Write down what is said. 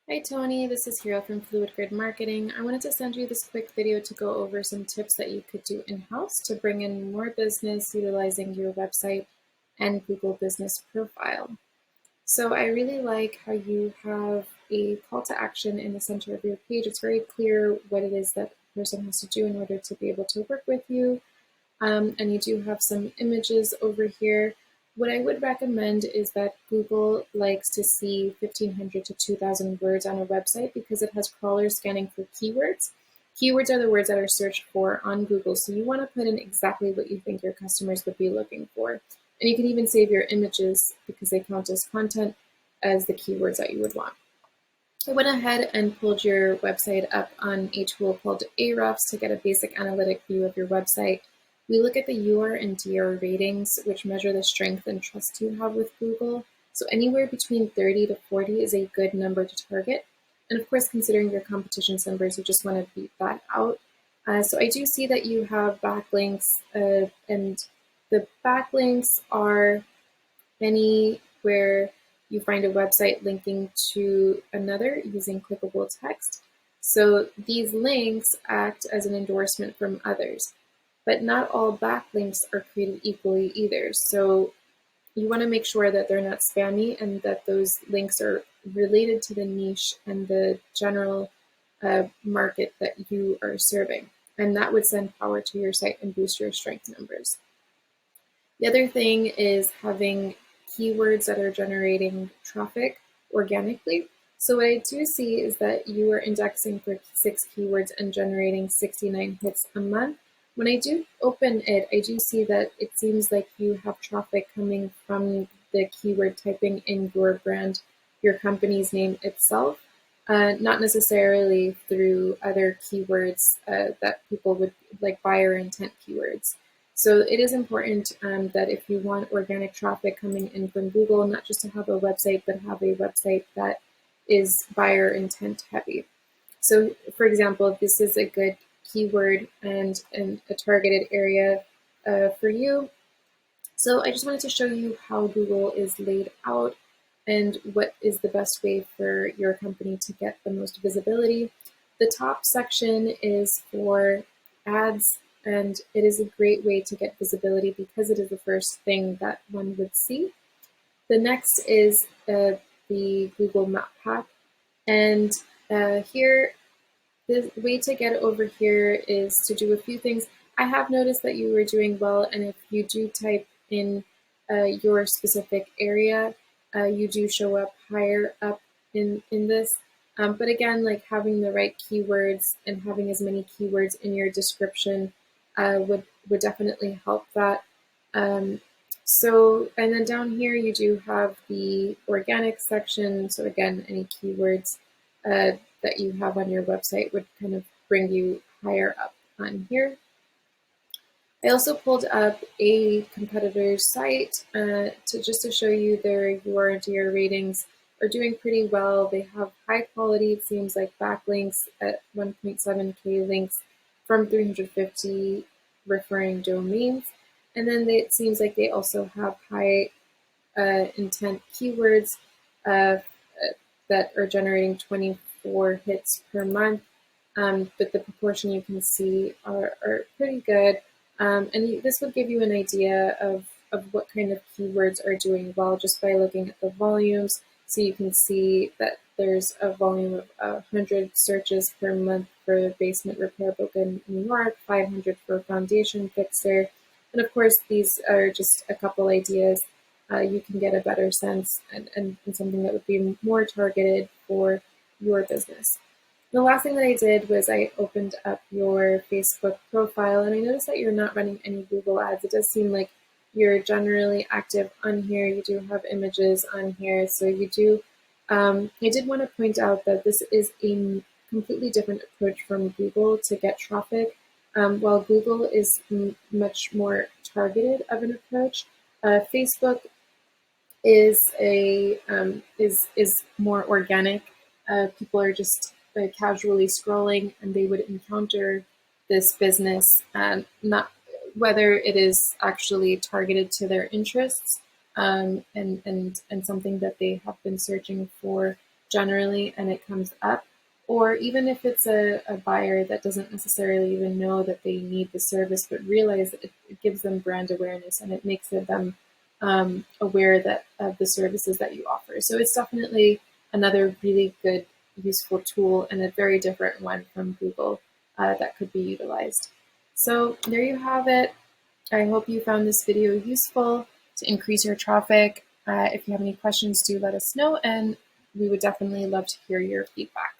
Hi Tony, this is Hira from Fluid Grid Marketing. I wanted to send you this quick video to go over some tips that you could do in-house to bring in more business utilizing your website and Google Business Profile. So I really like how you have a call to action in the center of your page. It's very clear what it is that a person has to do in order to be able to work with you. And you do have some images over here. What I would recommend is that Google likes to see 1,500 to 2,000 words on a website because it has crawlers scanning for keywords. Keywords are the words that are searched for on Google, so you want to put in exactly what you think your customers would be looking for. And you can even save your images because they count as content as the keywords that you would want. I went ahead and pulled your website up on a tool called Ahrefs to get a basic analytic view of your website. We look at the UR and DR ratings, which measure the strength and trust you have with Google. So anywhere between 30 to 40 is a good number to target. And of course, considering your competition's numbers, you just want to beat that out. So I do see that you have backlinks, and the backlinks are anywhere you find a website linking to another using clickable text. So these links act as an endorsement from others. But not all backlinks are created equally either. So you want to make sure that they're not spammy and that those links are related to the niche and the general market that you are serving. And that would send power to your site and boost your strength numbers. The other thing is having keywords that are generating traffic organically. So what I do see is that you are indexing for 6 keywords and generating 69 hits a month. When I do open it, I do see that it seems like you have traffic coming from the keyword typing in your brand, your company's name itself, not necessarily through other keywords that people would like buyer intent keywords. So it is important that if you want organic traffic coming in from Google, not just to have a website, but have a website that is buyer intent heavy. So for example, this is a good keyword and a targeted area for you. So I just wanted to show you how Google is laid out and what is the best way for your company to get the most visibility. The top section is for ads, and it is a great way to get visibility because it is the first thing that one would see. The next is the Google Map Pack, and here the way to get over here is to do a few things. I have noticed that you were doing well, and if you do type in your specific area, you do show up higher up in this. But again, like having the right keywords and having as many keywords in your description would definitely help that. And then down here you do have the organic section. So again, any keywords that you have on your website would kind of bring you higher up on here. I also pulled up a competitor's site to show you their URDR ratings are doing pretty well. They have high quality, it seems like backlinks at 1.7K links from 350 referring domains. And then it seems like they also have high intent keywords that are generating 24 hits per month. But the proportion you can see are pretty good. And this would give you an idea of what kind of keywords are doing well just by looking at the volumes. So you can see that there's a volume of 100 searches per month for basement repair book in New York, 500 for foundation fixer. And of course, these are just a couple ideas. You can get a better sense and something that would be more targeted for your business. The last thing that I did was I opened up your Facebook profile, and I noticed that you're not running any Google ads. It does seem like you're generally active on here. You do have images on here. So you do, I did want to point out that this is a completely different approach from Google to get traffic. While Google is much more targeted of an approach, Facebook is more organic. People are just casually scrolling, and they would encounter this business, not whether it is actually targeted to their interests and something that they have been searching for generally and it comes up, or even if it's a buyer that doesn't necessarily even know that they need the service, but realize that it gives them brand awareness and it makes them aware that of the services that you offer. So it's definitely another really good, useful tool and a very different one from Google that could be utilized. So there you have it. I hope you found this video useful to increase your traffic. If you have any questions, do let us know, and we would definitely love to hear your feedback.